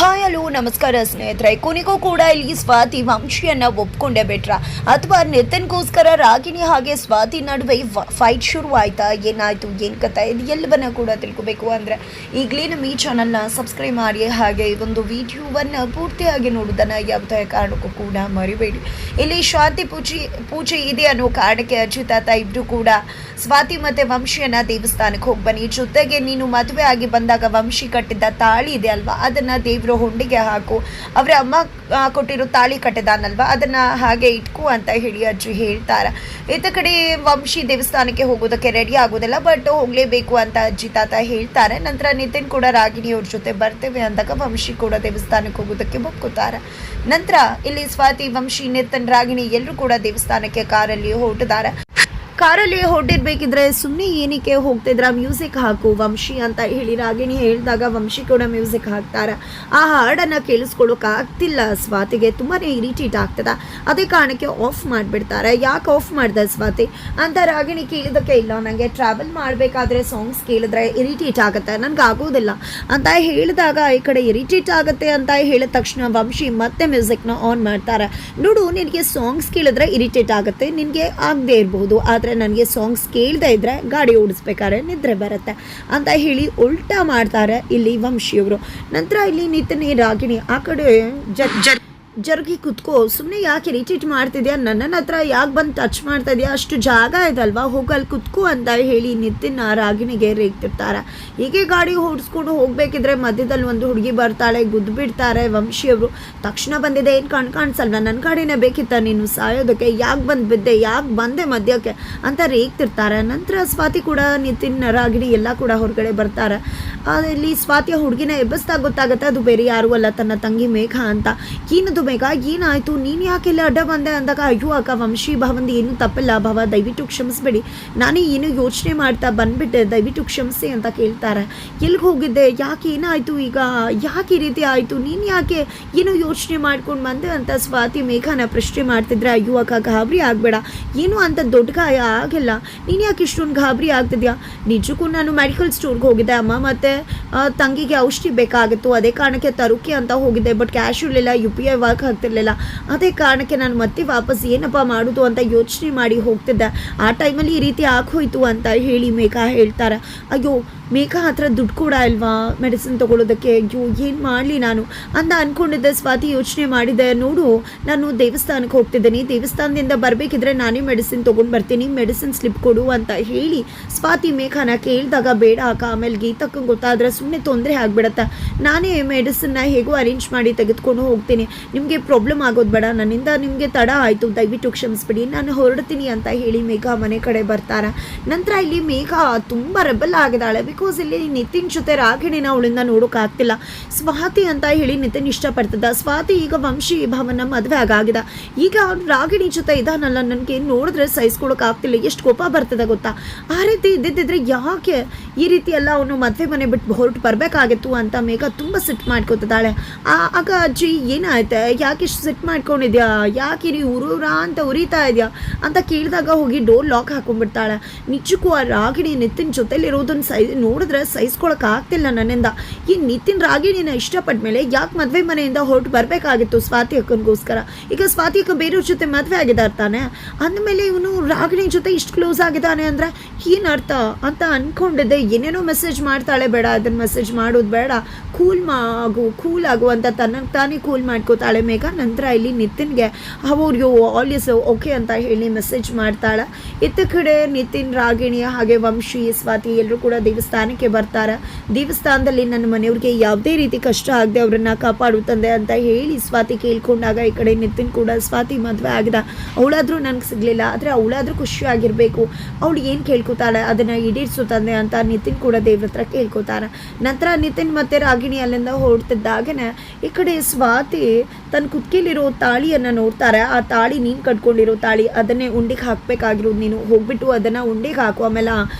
Hi hello ನಮಸ್ಕಾರ ಸ್ನೇಹಿತರೆ. ಕೊನೆಗೂ ಕೂಡ ಇಲ್ಲಿ ಸ್ವಾತಿ ವಂಶಿಯನ್ನ ಒಪ್ಕೊಂಡೇ ಬಿಟ್ರ ಅಥವಾ ನಿತಿನ್ಗೋಸ್ಕರ ರಾಗಿಣಿ ಹಾಗೆ ಸ್ವಾತಿ ನಡುವೆ ಫೈಟ್ ಶುರು ಆಯ್ತಾ? ಏನಾಯ್ತು, ಏನ್ ಕಥೆ, ಇದು ಎಲ್ಲವನ್ನ ಕೂಡ ತಿಳ್ಕೋಬೇಕು ಅಂದ್ರೆ ಈಗಲೇ ನಮ್ಮ ಈ ಚಾನಲ್ನ ಸಬ್ಸ್ಕ್ರೈಬ್ ಮಾಡಿ ಹಾಗೆ ಈ ಒಂದು ವಿಡಿಯೋವನ್ನ ಪೂರ್ತಿಯಾಗಿ ನೋಡೋದನ್ನ ಯಾವುದೇ ಕಾರಣಕ್ಕೂ ಕೂಡ ಮರಿಬೇಡಿ. ಇಲ್ಲಿ ಶಾಂತಿ ಪೂಜೆ ಇದೆ ಅನ್ನೋ ಕಾರಣಕ್ಕೆ ಅಜಿತ್ ತಾತ ಇಬ್ರು ಕೂಡ ಸ್ವಾತಿ ಮತ್ತೆ ವಂಶಿಯನ್ನ ದೇವಸ್ಥಾನಕ್ಕೆ ಹೋಗಿ ಬನ್ನಿ, ಜೊತೆಗೆ ನೀನು ಮದುವೆ ಆಗಿ ಬಂದಾಗ ವಂಶಿ ಕಟ್ಟಿದ್ದ ತಾಳಿ ಇದೆ ಅಲ್ವಾ, ಅದನ್ನ ದೇವ್ರ ಹೊಂಡಿಗೆ ಹಾಕು, ಅವರ ಅಮ್ಮ ಕೊಟ್ಟಿರೋ ತಾಳಿ ಕಟ್ಟಿದಾನಲ್ವಾ ಅದನ್ನ ಹಾಗೆ ಇಟ್ಕು ಅಂತ ಹೇಳಿ ಅಜ್ಜಿ ಹೇಳ್ತಾರೆ. ಇತ್ತ ಕಡೆ ವಂಶಿ ದೇವಸ್ಥಾನಕ್ಕೆ ಹೋಗೋದಕ್ಕೆ ರೆಡಿ ಆಗೋದಿಲ್ಲ, ಬಟ್ ಹೋಗ್ಲೇಬೇಕು ಅಂತ ಅಜ್ಜಿ ತಾತ ಹೇಳ್ತಾರೆ. ನಂತರ ನಿತಿನ್ ಕೂಡ ರಾಗಿಣಿ ಅವ್ರ ಜೊತೆ ಬರ್ತೇವೆ ಅಂದಾಗ ವಂಶಿ ಕೂಡ ದೇವಸ್ಥಾನಕ್ಕೆ ಹೋಗೋದಕ್ಕೆ ಒಪ್ಕೋತಾರೆ. ನಂತರ ಇಲ್ಲಿ ಸ್ವಾತಿ, ವಂಶಿ, ನಿತಿನ್, ರಾಗಿಣಿ ಎಲ್ಲರೂ ಕೂಡ ದೇವಸ್ಥಾನಕ್ಕೆ ಕಾರಲ್ಲಿ ಹೊರಟಿದ್ದಾರೆ. ಕಾರಲ್ಲಿ ಹೊರಟಿರ್ಬೇಕಿದ್ರೆ ಸುಮ್ಮನೆ ಏನಕ್ಕೆ ಹೋಗ್ತಿದ್ರ, ಮ್ಯೂಸಿಕ್ ಹಾಕು ವಂಶಿ ಅಂತ ಹೇಳಿ ರಾಗಿಣಿ ಹೇಳಿದಾಗ ವಂಶಿ ಕೂಡ ಮ್ಯೂಸಿಕ್ ಹಾಕ್ತಾರೆ. ಆ ಹಾಡನ್ನು ಕೇಳಿಸ್ಕೊಳ್ಳೋಕೆ ಆಗ್ತಿಲ್ಲ ಸ್ವಾತಿಗೆ, ತುಂಬಾ ಇರಿಟೇಟ್ ಆಗ್ತದ. ಅದೇ ಕಾರಣಕ್ಕೆ ಆಫ್ ಮಾಡಿಬಿಡ್ತಾರೆ. ಯಾಕೆ ಆಫ್ ಮಾಡಿದೆ ಸ್ವಾತಿ ಅಂತ ರಾಗಿಣಿ ಕೇಳಿದಕ್ಕೆ, ಇಲ್ಲ ನನಗೆ ಟ್ರಾವೆಲ್ ಮಾಡಬೇಕಾದ್ರೆ ಸಾಂಗ್ಸ್ ಕೇಳಿದ್ರೆ ಇರಿಟೇಟ್ ಆಗುತ್ತೆ, ನನಗೆ ಆಗೋದಿಲ್ಲ ಅಂತ ಹೇಳಿದಾಗ ಈ ಕಡೆ ಇರಿಟೇಟ್ ಆಗುತ್ತೆ ಅಂತ ಹೇಳಿದ ತಕ್ಷಣ ವಂಶಿ ಮತ್ತೆ ಮ್ಯೂಸಿಕ್ನ ಆನ್ ಮಾಡ್ತಾರೆ. ನೋಡು, ನಿನಗೆ ಸಾಂಗ್ಸ್ ಕೇಳಿದ್ರೆ ಇರಿಟೇಟ್ ಆಗುತ್ತೆ, ನಿನಗೆ ಆಗದೆ ಇರಬಹುದು, ಆದರೆ ನನಗೆ ಸಾಂಗ್ಸ್ ಕೇಳದೇ ಇದ್ರೆ ಗಾಡಿ ಓಡಿಸ್ಬೇಕಾದ್ರೆ ನಿದ್ರೆ ಬರುತ್ತೆ ಅಂತ ಹೇಳಿ ಉಲ್ಟಾ ಮಾಡ್ತಾರೆ ಇಲ್ಲಿ ವಂಶಿಯವರು. ನಂತರ ಇಲ್ಲಿ ನಿತಿನ್, ರಾಗಿಣಿ ಆ ಕಡೆ ಜರುಗಿ ಕುತ್ಕೋ, ಸುಮ್ಮನೆ ಯಾಕೆ ಇರಿಟೇಟ್ ಮಾಡ್ತಿದ್ಯಾ, ನನ್ನ ಹತ್ರ ಯಾಕೆ ಬಂದು ಟಚ್ ಮಾಡ್ತಾ ಇದೆಯಾ, ಅಷ್ಟು ಜಾಗ ಇದಲ್ವಾ, ಹೋಗಲ್ಲಿ ಕುತ್ಕೋ ಅಂತ ಹೇಳಿ ನಿತಿನ್ ರಾಗಿಣಿಗೆ ರೇಗ್ತಿರ್ತಾರೆ. ಹೀಗೆ ಗಾಡಿ ಓಡಿಸ್ಕೊಂಡು ಹೋಗ್ಬೇಕಿದ್ರೆ ಮಧ್ಯದಲ್ಲಿ ಒಂದು ಹುಡುಗಿ ಬರ್ತಾಳೆ, ಗುದ್ದು ಬಿಡ್ತಾರೆ ವಂಶಿಯವರು. ತಕ್ಷಣ ಬಂದಿದೆ, ಏನು ಕಾಣಿಸಲ್ವ, ನನ್ನ ಗಾಡಿನೇ ಬೇಕಿತ್ತ ನೀನು ಸಾಯೋದಕ್ಕೆ, ಯಾಕೆ ಬಂದು ಬಿದ್ದೆ, ಯಾಕೆ ಬಂದೆ ಮಧ್ಯಕ್ಕೆ ಅಂತ ರೇಗ್ತಿರ್ತಾರೆ. ನಂತರ ಸ್ವಾತಿ ಕೂಡ, ನಿತಿನ್, ರಾಗಿಣಿ ಎಲ್ಲ ಕೂಡ ಹೊರಗಡೆ ಬರ್ತಾರೆ. ಇಲ್ಲಿ ಸ್ವಾತಿಯ ಹುಡುಗಿನ ಎಬ್ಬಿಸ್ದಾಗ ಗೊತ್ತಾಗುತ್ತೆ ಅದು ಬೇರೆ ಯಾರು ಅಲ್ಲ, ತನ್ನ ತಂಗಿ ಮೇಘ ಅಂತ. ಏನದು ಮೇಘ, ಏನಾಯ್ತು, ನೀನು ಯಾಕೆಲ್ಲ ಅಡ್ಡ ಬಂದೆ ಅಂದಾಗ, ಅಯ್ಯೋ ಅಕ್ಕ ವಂಶಿ ಭಾವಂದು ಏನು ತಪ್ಪಿಲ್ಲ ಭಾವ, ದಯವಿಟ್ಟು ಕ್ಷಮಿಸ್ಬೇಡಿ, ನಾನೇ ಏನು ಯೋಚನೆ ಮಾಡ್ತಾ ಬಂದ್ಬಿಟ್ಟೆ, ದಯವಿಟ್ಟು ಕ್ಷಮಿಸಿ ಅಂತ ಕೇಳ್ತಾರೆ. ಎಲ್ಲಿಗೆ ಹೋಗಿದ್ದೆ, ಯಾಕೆ ಏನಾಯಿತು, ಈಗ ಯಾಕೆ ಈ ರೀತಿ ಆಯಿತು, ನೀನು ಯಾಕೆ ಏನೋ ಯೋಚನೆ ಮಾಡ್ಕೊಂಡು ಬಂದೆ ಅಂತ ಸ್ವಾತಿ ಮೇಘನ ಪ್ರಶ್ನೆ ಮಾಡ್ತಿದ್ರೆ, ಅಯ್ಯೋ ಅಕ್ಕ ಗಾಬರಿ ಆಗಬೇಡ, ಏನು ಅಂತ ದೊಡ್ಡ ಗಾಯ ಆಗಿಲ್ಲ, ನೀನು ಯಾಕೆ ಇಷ್ಟೊಂದು ಗಾಬರಿ ಆಗ್ತಿದ್ಯಾ, ನಿಜಕ್ಕೂ ನಾನು ಮೆಡಿಕಲ್ ಸ್ಟೋರ್ಗೆ ಹೋಗಿದ್ದೆ ಅಮ್ಮ, ಮತ್ತು ತಂಗಿಗೆ ಔಷಧಿ ಬೇಕಾಗಿತ್ತು, ಅದೇ ಕಾರಣಕ್ಕೆ ತರೋಕೆ ಅಂತ ಹೋಗಿದ್ದೆ, ಬಟ್ ಕ್ಯಾಶ್ ಇರಲಿಲ್ಲ, UPI ವರ್ಕ್ ಆಗ್ತಿರ್ಲಿಲ್ಲ, ಅದೇ ಕಾರಣಕ್ಕೆ ನಾನು ಮತ್ತೆ ವಾಪಸ್ ಏನಪ್ಪ ಮಾಡೋದು ಅಂತ ಯೋಚನೆ ಮಾಡಿ ಹೋಗ್ತಿದ್ದೆ, ಆ ಟೈಮಲ್ಲಿ ಈ ರೀತಿ ಆಗೋಯ್ತು ಅಂತ ಹೇಳಿ ಮೇಘ ಹೇಳ್ತಾರೆ. ಅಯ್ಯೋ ಮೇಘ ಹತ್ರ ದುಡ್ಡು ಕೂಡ ಅಲ್ವಾ ಮೆಡಿಸಿನ್ ತೊಗೊಳೋದಕ್ಕೆ, ಅಯ್ಯೋ ಏನು ಮಾಡಲಿ ನಾನು ಅಂತ ಅಂದ್ಕೊಂಡಿದ್ದೆ. ಸ್ವಾತಿ ಯೋಚನೆ ಮಾಡಿದೆ, ನೋಡು ನಾನು ದೇವಸ್ಥಾನಕ್ಕೆ ಹೋಗ್ತಿದ್ದೀನಿ, ದೇವಸ್ಥಾನದಿಂದ ಬರಬೇಕಿದ್ರೆ ನಾನೇ ಮೆಡಿಸಿನ್ ತೊಗೊಂಡು ಬರ್ತೀನಿ, ಮೆಡಿಸಿನ್ ಸ್ಲಿಪ್ ಕೊಡು ಅಂತ ಹೇಳಿ ಸ್ವಾತಿ ಮೇಘನ ಕೇಳಿದಾಗ, ಬೇಡ ಅಕ್ಕ ಆಮೇಲೆ ಗೀತಕ್ಕೆ ಗೊತ್ತಾದರೆ ಸುಮ್ಮನೆ ತೊಂದರೆ ಆಗಿಬಿಡತ್ತೆ, ನಾನೇ ಮೆಡಿಸಿನ್ನ ಹೇಗೋ ಅರೇಂಜ್ ಮಾಡಿ ತೆಗೆದುಕೊಂಡು ಹೋಗ್ತೀನಿ, ನಿಮಗೆ ಪ್ರಾಬ್ಲಮ್ ಆಗೋದು ಬೇಡ, ನನ್ನಿಂದ ನಿಮಗೆ ತಡ ಆಯಿತು, ದಯವಿಟ್ಟು ಕ್ಷಮಿಸ್ಬಿಡಿ, ನಾನು ಹೊರಡ್ತೀನಿ ಅಂತ ಹೇಳಿ ಮೇಘ ಮನೆ ಕಡೆ ಬರ್ತಾರೆ. ನಂತರ ಇಲ್ಲಿ ಮೇಘ ತುಂಬ ರೆಬಲ್ ಆಗಿದ್ದಾಳೆ, ಬಿಕಾಸ್ ಇಲ್ಲಿ ನಿತಿನ್ ಜೊತೆ ರಾಗಿಣಿನ ಅವಳಿಂದ ನೋಡೋಕ್ಕಾಗ್ತಿಲ್ಲ. ಸ್ವಾತಿ ಅಂತ ಹೇಳಿ ನಿತಿನ್ ಇಷ್ಟಪಡ್ತಿದ್ದ, ಸ್ವಾತಿ ಈಗ ವಂಶಿ ಭಾವನ ಮದುವೆ ಆಗಿದೆ, ಈಗ ರಾಗಿಣಿ ಜೊತೆ ಇದಾನಲ್ಲ, ನನಗೆ ನೋಡಿದ್ರೆ ಸಹಿಸ್ಕೊಳೋಕ್ಕಾಗ್ತಿಲ್ಲ, ಎಷ್ಟು ಕೋಪ ಬರ್ತದೆ ಗೊತ್ತಾ, ಆ ರೀತಿ ಇದ್ದಿದ್ದರೆ ಯಾಕೆ ಈ ರೀತಿ ಎಲ್ಲ ಅವನು ಮದುವೆ ಮನೆ ಬಿಟ್ಟು ಹೊರಟು ಬರಬೇಕಾಗಿತ್ತು ಅಂತ ಮೇಘ ತುಂಬ ಸಿಟ್ಟು ಮಾಡ್ಕೊತಿದ್ದಾಳೆ. ಆಗ ಅಜ್ಜಿ ಏನಾಯ್ತೆ, ಯಾಕೆ ಇಷ್ಟು ಸಿಟ್ಟು ಮಾಡ್ಕೊಂಡಿದ್ಯಾ, ಯಾಕೆ ನೀ ಉರೂರಾ ಅಂತ ಉರಿತಾ ಇದೆಯಾ ಅಂತ ಕೇಳಿದಾಗ ಹೋಗಿ ಡೋರ್ ಲಾಕ್ ಹಾಕೊಂಡ್ಬಿಡ್ತಾಳೆ. ನಿಜಕ್ಕೂ ಆ ರಾಗಿಣಿ ನಿತಿನ್ ಜೊತೆಲಿರೋದನ್ನು ನೋಡಿದ್ರೆ ಸಹಿಸ್ಕೊಳಕ್ಕಾಗ್ತಿಲ್ಲ ನನ್ನಿಂದ, ಈ ನಿತಿನ್ ರಾಗಿಣಿನ ಇಷ್ಟಪಟ್ಟ ಮೇಲೆ ಯಾಕೆ ಮದುವೆ ಮನೆಯಿಂದ ಹೊರಟು ಬರಬೇಕಾಗಿತ್ತು ಸ್ವಾತಿ ಅಕ್ಕನಿಗೋಸ್ಕರ, ಈಗ ಸ್ವಾತಿ ಅಕ್ಕ ಬೇರೆಯವ್ರ ಜೊತೆ ಮದುವೆ ಆಗಿದ್ದಾರೆ ತಾನೆ, ಅಂದಮೇಲೆ ಇವನು ರಾಗಿಣಿ ಜೊತೆ ಇಷ್ಟು ಕ್ಲೋಸ್ ಆಗಿದ್ದಾನೆ ಅಂದರೆ ಏನು ಅರ್ಥ ಅಂತ ಅಂದ್ಕೊಂಡಿದ್ದೆ. ಏನೇನೋ ಮೆಸೇಜ್ ಮಾಡ್ತಾಳೆ, ಬೇಡ ಅದನ್ನು ಮೆಸೇಜ್ ಮಾಡೋದು ಬೇಡ, ಕೂಲ್ ಆಗು ಅಂತ ತನ್ನನ್ನು ತಾನೇ ಕೂಲ್ ಮಾಡ್ಕೋತಾಳೆ ಮೇಘ. ನಂತರ ಇಲ್ಲಿ ನಿತಿನ್ಗೆ ಅವ್ರು ಆಲ್ ಇಸ್ ಓಕೆ ಅಂತ ಹೇಳಿ ಮೆಸೇಜ್ ಮಾಡ್ತಾಳೆ. ಇತ್ತ ಕಡೆ ನಿತಿನ್, ರಾಗಿಣಿ ಹಾಗೆ ವಂಶಿ, ಸ್ವಾತಿ ಎಲ್ಲರೂ ಕೂಡ ದೇವಸ್ಥಾನಕ್ಕೆ ಬರ್ತಾರೆ. ದೇವಸ್ಥಾನದಲ್ಲಿ ನನ್ನ ಮನೆಯವ್ರಿಗೆ ಯಾವುದೇ ರೀತಿ ಕಷ್ಟ ಆಗದೆ ಅವರನ್ನು ಕಾಪಾಡುತ್ತಂದೆ ಅಂತ ಹೇಳಿ ಸ್ವಾತಿ ಕೇಳ್ಕೊಂಡಾಗ, ಈ ಕಡೆ ನಿತಿನ್ ಕೂಡ, ಸ್ವಾತಿ ಮದುವೆ ಆಗಿದೆ, ಅವಳಾದರೂ ನನಗೆ ಸಿಗಲಿಲ್ಲ, ಆದರೆ ಅವಳಾದರೂ ಖುಷಿಯಾಗಿರಬೇಕು, ಅವಳು ಏನು ಕೇಳ್ಕೊತಾಳೆ ಅದನ್ನು ಈಡೇರಿಸುತ್ತಂದೆ ಅಂತ ನಿತಿನ್ ಕೂಡ ದೇವ್ರ ಹತ್ರ ಕೇಳ್ಕೊತಾರೆ. ನಂತರ ನಿತಿನ್ ಮತ್ತು ರಾಗಿಣಿ ಅಲ್ಲಿಂದ ಹೊರಡ್ತಿದ್ದಾಗನೇ ಈ ಕಡೆ ಸ್ವಾತಿ ತನ್ನ ಕುತ್ತಿಗೆಲಿರೋ ತಾಳಿಯನ್ನು ನೋಡ್ತಾರೆ. ಆ ತಾಳಿ ನೀನು ಕಟ್ಕೊಂಡಿರೋ ತಾಳಿ, ಅದನ್ನೇ ಉಂಡಿಗೆ ಹಾಕಬೇಕಾಗಿರೋದು, ನೀನು ಹೋಗ್ಬಿಟ್ಟು ಅದನ್ನು ಉಂಡಿಗೆ ಹಾಕು, ಆಮೇಲೆ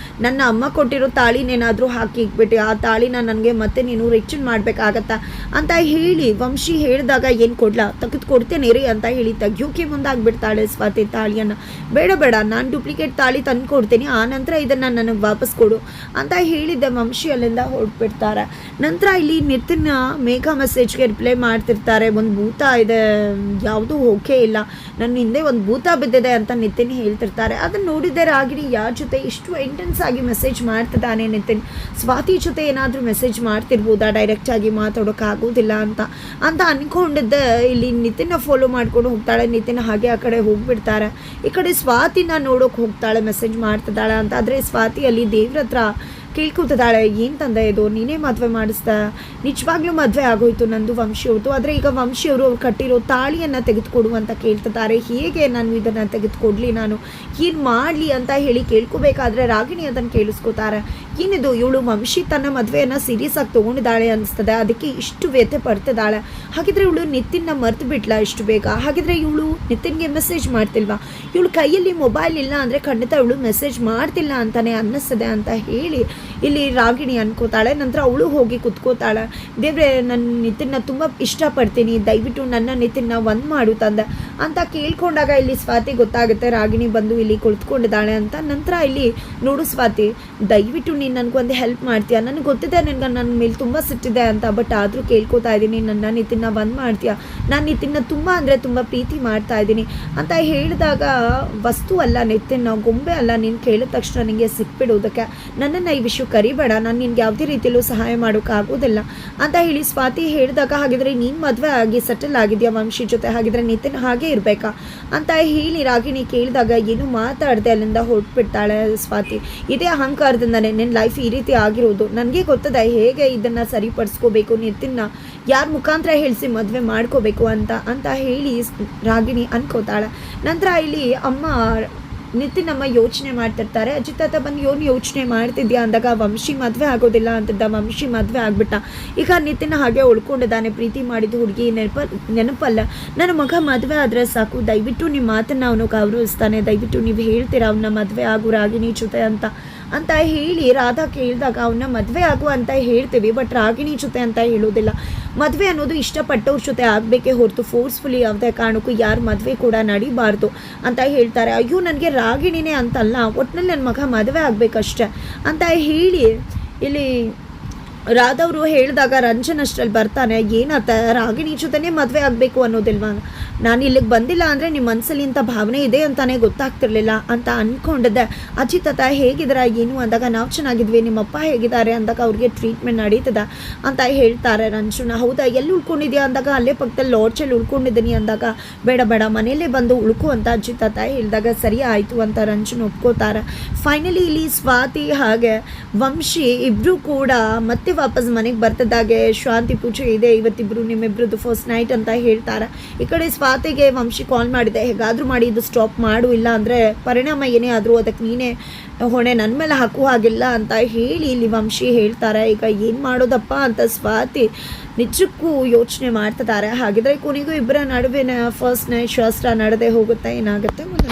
ನನ್ನ ಅಮ್ಮ ಕೊಟ್ಟಿರೋ ತಾಳಿನೇನ ಏನಾದರೂ ಹಾಕಿ ಇಕ್ಬಿಟ್ಟು ಆ ತಾಳಿನ ನನಗೆ ಮತ್ತೆ ನೀನು ರಿಟರ್ನ್ ಮಾಡಬೇಕಾಗತ್ತಾ ಅಂತ ಹೇಳಿ ವಂಶಿ ಹೇಳಿದಾಗ ಏನು ಕೊಡ್ಲಾ ತೆಗೆದು ಕೊಡ್ತೇನೆ ರೀ ಅಂತ ಹೇಳಿ ತೆಗಿಯೋಕೆ ಮುಂದಾಗ್ಬಿಡ್ತಾಳೆ ಸ್ವಾತಿ ತಾಳಿಯನ್ನು. ಬೇಡ ಬೇಡ, ನಾನು ಡೂಪ್ಲಿಕೇಟ್ ತಾಳಿ ತಂದು ಕೊಡ್ತೀನಿ, ಆ ನಂತರ ಇದನ್ನು ನನಗೆ ವಾಪಸ್ ಕೊಡು ಅಂತ ಹೇಳಿದ್ದೆ ವಂಶಿ ಅಲ್ಲಿಂದ ಹೊರಟ್ಬಿಡ್ತಾರೆ. ನಂತರ ಇಲ್ಲಿ ನಿತಿನ್ ಮೇಘ ಮೆಸೇಜ್ಗೆ ರಿಪ್ಲೈ ಮಾಡ್ತಿರ್ತಾರೆ, ಒಂದು ಭೂತ ಇದೆ, ಯಾವುದೂ ಓಕೆ ಇಲ್ಲ, ನನ್ನ ಹಿಂದೆ ಒಂದು ಭೂತ ಬಿದ್ದಿದೆ ಅಂತ ನಿತಿನ್ ಹೇಳ್ತಿರ್ತಾರೆ. ಅದನ್ನು ನೋಡಿದ್ದೆ ರಾಗಿಣಿ ಯಾರ ಜೊತೆ ಇಷ್ಟು ಇಂಟೆನ್ಸ್ ಆಗಿ ಮೆಸೇಜ್ ಮಾಡ್ತಿದ್ದಾನೆ ನಿತಿನ್, ಸ್ವಾತಿ ಜೊತೆ ಏನಾದರೂ ಮೆಸೇಜ್ ಮಾಡ್ತಿರ್ಬೋದಾ, ಡೈರೆಕ್ಟಾಗಿ ಮಾತಾಡೋಕ್ಕಾಗೋದಿಲ್ಲ ಅಂತ ಅಂದ್ಕೊಂಡಿದ್ದೆ. ಇಲ್ಲಿ ನಿತಿನ್ನ ಫಾಲೋ ಮಾಡ್ಕೊಂಡು ಹೋಗ್ತಾಳೆ, ನಿತಿನ್ ಹಾಗೆ ಆ ಕಡೆ ಹೋಗ್ಬಿಡ್ತಾರೆ. ಈ ಕಡೆ ಸ್ವಾತಿನ ನೋಡೋಕೆ ಹೋಗ್ತಾಳೆ, ಮೆಸೇಜ್ ಮಾಡ್ತಿದ್ದಾಳೆ ಅಂತ. ಆದರೆ ಸ್ವಾತಿ ಅಲ್ಲಿ ದೇವ್ರ ಹತ್ರ ಕೇಳ್ಕೊತಿದ್ದಾಳೆ, ಏನು ತಂದೆ ಇದು, ನೀನೇ ಮದುವೆ ಮಾಡಿಸ್ದ, ನಿಜವಾಗ್ಲೂ ಮದುವೆ ಆಗೋಯ್ತು ನಂದು ವಂಶಿಯವ್ರದ್ದು, ಆದರೆ ಈಗ ವಂಶಿಯವರು ಅವ್ರು ಕಟ್ಟಿರೋ ತಾಳಿಯನ್ನು ತೆಗೆದುಕೊಡು ಅಂತ ಕೇಳ್ತಿದ್ದಾರೆ. ಹೇಗೆ ನಾನು ಇದನ್ನು ತೆಗೆದುಕೊಡ್ಲಿ, ನಾನು ಏನು ಮಾಡಲಿ ಅಂತ ಹೇಳಿ ಕೇಳ್ಕೊಬೇಕಾದ್ರೆ ರಾಗಿಣಿ ಅದನ್ನು ಕೇಳಿಸ್ಕೊತಾರೆ. ಏನಿದು, ಇವಳು ವಂಶಿ ತನ್ನ ಮದುವೆಯನ್ನು ಸೀರಿಯಸ್ ಆಗಿ ತೊಗೊಂಡಿದ್ದಾಳೆ ಅನಿಸ್ತದೆ, ಅದಕ್ಕೆ ಇಷ್ಟು ವ್ಯಥೆ ಪಡ್ತಿದ್ದಾಳೆ. ಹಾಗಿದ್ರೆ ಇವಳು ನಿತಿನ್ನ ಮರ್ತು ಬಿಟ್ಲ ಇಷ್ಟು ಬೇಗ, ಹಾಗಿದ್ರೆ ಇವಳು ನಿತಿನ್ಗೆ ಮೆಸೇಜ್ ಮಾಡ್ತಿಲ್ವಾ, ಇವಳು ಕೈಯಲ್ಲಿ ಮೊಬೈಲ್ ಇಲ್ಲ ಅಂದರೆ ಖಂಡಿತ ಇವಳು ಮೆಸೇಜ್ ಮಾಡ್ತಿಲ್ಲ ಅಂತಲೇ ಅನ್ನಿಸ್ತದೆ ಅಂತ ಹೇಳಿ ಇಲ್ಲಿ ರಾಗಿಣಿ ಅನ್ಕೋತಾಳೆ. ನಂತರ ಅವಳು ಹೋಗಿ ಕುತ್ಕೋತಾಳೆ, ದೇವ್ರೆ ನನ್ನ ನಿತಿನ್ನ ತುಂಬ ಇಷ್ಟಪಡ್ತೀನಿ, ದಯವಿಟ್ಟು ನನ್ನ ನಿತಿನ್ನ ಒಂದು ಮಾಡು ತಂದೆ ಅಂತ ಕೇಳ್ಕೊಂಡಾಗ ಇಲ್ಲಿ ಸ್ವಾತಿ ಗೊತ್ತಾಗುತ್ತೆ ರಾಗಿಣಿ ಬಂದು ಇಲ್ಲಿ ಕುಳಿತುಕೊಂಡಿದ್ದಾಳೆ ಅಂತ. ನಂತರ ಇಲ್ಲಿ ನೋಡು ಸ್ವಾತಿ, ದಯವಿಟ್ಟು ನೀನು ನನಗೊಂದು ಹೆಲ್ಪ್ ಮಾಡ್ತೀಯಾ, ನನಗೆ ಗೊತ್ತಿದೆ ನಿನ್ಗೆ ನನ್ನ ಮೇಲೆ ತುಂಬ ಸಿಟ್ಟಿದೆ ಅಂತ, ಬಟ್ ಆದರೂ ಕೇಳ್ಕೊತಾ ಇದ್ದೀನಿ, ನನ್ನ ನಿತಿನ್ನ ಒಂದು ಮಾಡ್ತೀಯಾ, ನಾನು ನಿತಿನ್ನ ತುಂಬ ಅಂದರೆ ತುಂಬ ಪ್ರೀತಿ ಮಾಡ್ತಾ ಇದ್ದೀನಿ ಅಂತ ಹೇಳಿದಾಗ, ವಸ್ತು ಅಲ್ಲ ನಿತಿನ್ನ, ಗೊಂಬೆ ಅಲ್ಲ, ನೀನು ಕೇಳಿದ ತಕ್ಷಣ ನಿನಗೆ ಸಿಕ್ಬಿಡೋದಕ್ಕೆ, ನನ್ನನ್ನು ಈ ವಿಷಯ ಕರಿಬೇಡ, ನಾನು ನಿನ್ಗೆ ಯಾವುದೇ ರೀತಿಯಲ್ಲೂ ಸಹಾಯ ಮಾಡೋಕ್ಕಾಗೋದಿಲ್ಲ ಅಂತ ಹೇಳಿ ಸ್ವಾತಿ ಹೇಳಿದಾಗ, ಹಾಗಿದ್ರೆ ನೀನು ಮದುವೆ ಆಗಿ ಸೆಟಲ್ ಆಗಿದೆಯಾ ವಂಶಿ ಜೊತೆ, ಹಾಗಿದ್ರೆ ನಿತಿನ್ ಹಾಗೆ ಇರಬೇಕಾ ಅಂತ ಹೇಳಿ ರಾಗಿಣಿ ಕೇಳಿದಾಗ ಏನು ಮಾತಾಡದೆ ಅಲ್ಲಿಂದ ಹೊರಟ್ಬಿಡ್ತಾಳೆ ಸ್ವಾತಿ. ಇದೇ ಅಹಂಕಾರದಿಂದನೇ ನಿನ್ನ ಲೈಫ್ ಈ ರೀತಿ ಆಗಿರೋದು, ನನಗೆ ಗೊತ್ತದೆ ಹೇಗೆ ಇದನ್ನು ಸರಿಪಡಿಸ್ಕೋಬೇಕು, ನಿತಿನ್ನ ಯಾರ ಮುಖಾಂತರ ಹೇಳಿಸಿ ಮದುವೆ ಮಾಡ್ಕೋಬೇಕು ಅಂತ ಹೇಳಿ ರಾಗಿಣಿ ಅನ್ಕೋತಾಳೆ. ನಂತರ ಇಲ್ಲಿ ಅಮ್ಮ ನಿತಿನ್ ನಮ್ಮ ಯೋಚನೆ ಮಾಡ್ತಿರ್ತಾರೆ. ಅಜಿತ್ ತಾತ ಬಂದು ಯೋಚನೆ ಮಾಡ್ತಿದ್ಯಾ ಅಂದಾಗ, ವಂಶಿ ಮದುವೆ ಆಗೋದಿಲ್ಲ ಅಂತಿದ್ದ, ವಂಶಿ ಮದುವೆ ಆಗ್ಬಿಟ್ಟ, ಈಗ ನಿತಿನ್ ಹಾಗೆ ಉಳ್ಕೊಂಡಿದ್ದಾನೆ, ಪ್ರೀತಿ ಮಾಡಿದ್ದು ಹುಡುಗಿ ನೆನಪಲ್ಲ, ನನ್ನ ಮಗ ಮದುವೆ ಆದರೆ ಸಾಕು, ದಯವಿಟ್ಟು ನಿಮ್ಮ ಮಾತನ್ನು ಅವನು ಗೌರವಿಸ್ತಾನೆ, ದಯವಿಟ್ಟು ನೀವು ಹೇಳ್ತೀರಾ ಅವನ್ನ ಮದುವೆ ಆಗು ರಾಗಿಣಿ ಜೊತೆ ಅಂತ ಹೇಳಿ ರಾಧಾ ಕೇಳಿದಾಗ ಅವನ್ನ ಮದುವೆ ಆಗು ಅಂತ ಹೇಳ್ತೀವಿ, ಬಟ್ ರಾಗಿಣಿ ಜೊತೆ ಅಂತ ಹೇಳೋದಿಲ್ಲ. ಮದುವೆ ಅನ್ನೋದು ಇಷ್ಟಪಟ್ಟವ್ರ ಜೊತೆ ಆಗಬೇಕೇ ಹೊರತು ಫೋರ್ಸ್ಫುಲಿ ಯಾವುದೇ ಕಾರಣಕ್ಕೂ ಯಾರ ಮದುವೆ ಕೂಡ ನಡಿಬಾರ್ದು ಅಂತ ಹೇಳ್ತಾರೆ. ಅಯ್ಯೋ ನನಗೆ ರಾಗಿಣಿನೇ ಅಂತಲ್ಲ, ಒಟ್ಟಿನಲ್ಲಿ ನನ್ನ ಮಗ ಮದುವೆ ಆಗಬೇಕಷ್ಟೆ ಅಂತ ಹೇಳಿ ಇಲ್ಲಿ ರಾಧವ್ರು ಹೇಳಿದಾಗ ರಂಜನ್ ಅಷ್ಟರಲ್ಲಿ ಬರ್ತಾನೆ, ಏನಾತ ರಾಗಿಣಿ ಜೊತೆನೇ ಮದುವೆ ಆಗಬೇಕು ಅನ್ನೋದಿಲ್ವಾ, ನಾನು ಇಲ್ಲಿಗೆ ಬಂದಿಲ್ಲ ಅಂದರೆ ನಿಮ್ಮ ಮನಸ್ಸಲ್ಲಿ ಇಂಥ ಭಾವನೆ ಇದೆ ಅಂತಾನೆ ಗೊತ್ತಾಗ್ತಿರ್ಲಿಲ್ಲ ಅಂತ ಅಂದ್ಕೊಂಡಿದ್ದೆ. ಅಜಿತ್ ತಾತ ಹೇಗಿದ್ದೀರಾ ಏನು ಅಂದಾಗ, ನಾವು ಚೆನ್ನಾಗಿದ್ವಿ, ನಿಮ್ಮಪ್ಪ ಹೇಗಿದ್ದಾರೆ ಅಂದಾಗ ಅವ್ರಿಗೆ ಟ್ರೀಟ್ಮೆಂಟ್ ನಡೀತದ ಅಂತ ಹೇಳ್ತಾರೆ ರಂಜುನ. ಹೌದಾ, ಎಲ್ಲಿ ಉಳ್ಕೊಂಡಿದ್ಯಾ ಅಂದಾಗ, ಅಲ್ಲೇ ಪಕ್ಕದಲ್ಲಿ ಲಾಡ್ಜಲ್ಲಿ ಉಳ್ಕೊಂಡಿದ್ದೀನಿ ಅಂದಾಗ, ಬೇಡ ಬೇಡ ಮನೆಯಲ್ಲೇ ಬಂದು ಉಳ್ಕೊ ಅಂತ ಅಜಿತ್ ತಾತ ಹೇಳಿದಾಗ, ಸರಿ ಆಯಿತು ಅಂತ ರಂಜನ್ ಒಪ್ಕೋತಾರೆ. ಫೈನಲಿ ಇಲ್ಲಿ ಸ್ವಾತಿ ಹಾಗೆ ವಂಶಿ ಇಬ್ಬರು ಕೂಡ ಮತ್ತೆ ವಾಪಸ್ ಮನೆಗೆ ಬರ್ತಿದ್ದಾಗೆ ಶಾಂತಿ ಪೂಜೆ ಇದೆ ಇವತ್ತಿಬ್ರು, ನಿಮ್ಮಿಬ್ರದ್ದು ಫಸ್ಟ್ ನೈಟ್ ಅಂತ ಹೇಳ್ತಾರೆ. ಈ ಕಡೆ ಸ್ವಾತಿಗೆ ವಂಶಿ ಕಾಲ್ ಮಾಡಿದೆ, ಹೇಗಾದರೂ ಮಾಡಿ ಇದು ಸ್ಟಾಪ್ ಮಾಡು, ಇಲ್ಲ ಅಂದರೆ ಪರಿಣಾಮ ಏನೇ ಆದರೂ ಅದಕ್ಕೆ ನೀನೇ ಹೊಣೆ, ನನ್ನ ಮೇಲೆ ಹಾಕುವ ಹಾಗಿಲ್ಲ ಅಂತ ಹೇಳಿ ಇಲ್ಲಿ ವಂಶಿ ಹೇಳ್ತಾರೆ. ಈಗ ಏನು ಮಾಡೋದಪ್ಪ ಅಂತ ಸ್ವಾತಿ ನಿಜಕ್ಕೂ ಯೋಚನೆ ಮಾಡ್ತಿದ್ದಾರೆ. ಹಾಗಿದ್ರೆ ಕೊನೆಗೂ ಇಬ್ಬರ ನಡುವೆ ಫಸ್ಟ್ ನೈಟ್ ಶಾಸ್ತ್ರ ನಡೆದೇ ಹೋಗುತ್ತೆ, ಏನಾಗುತ್ತೆ ಮುಂದೆ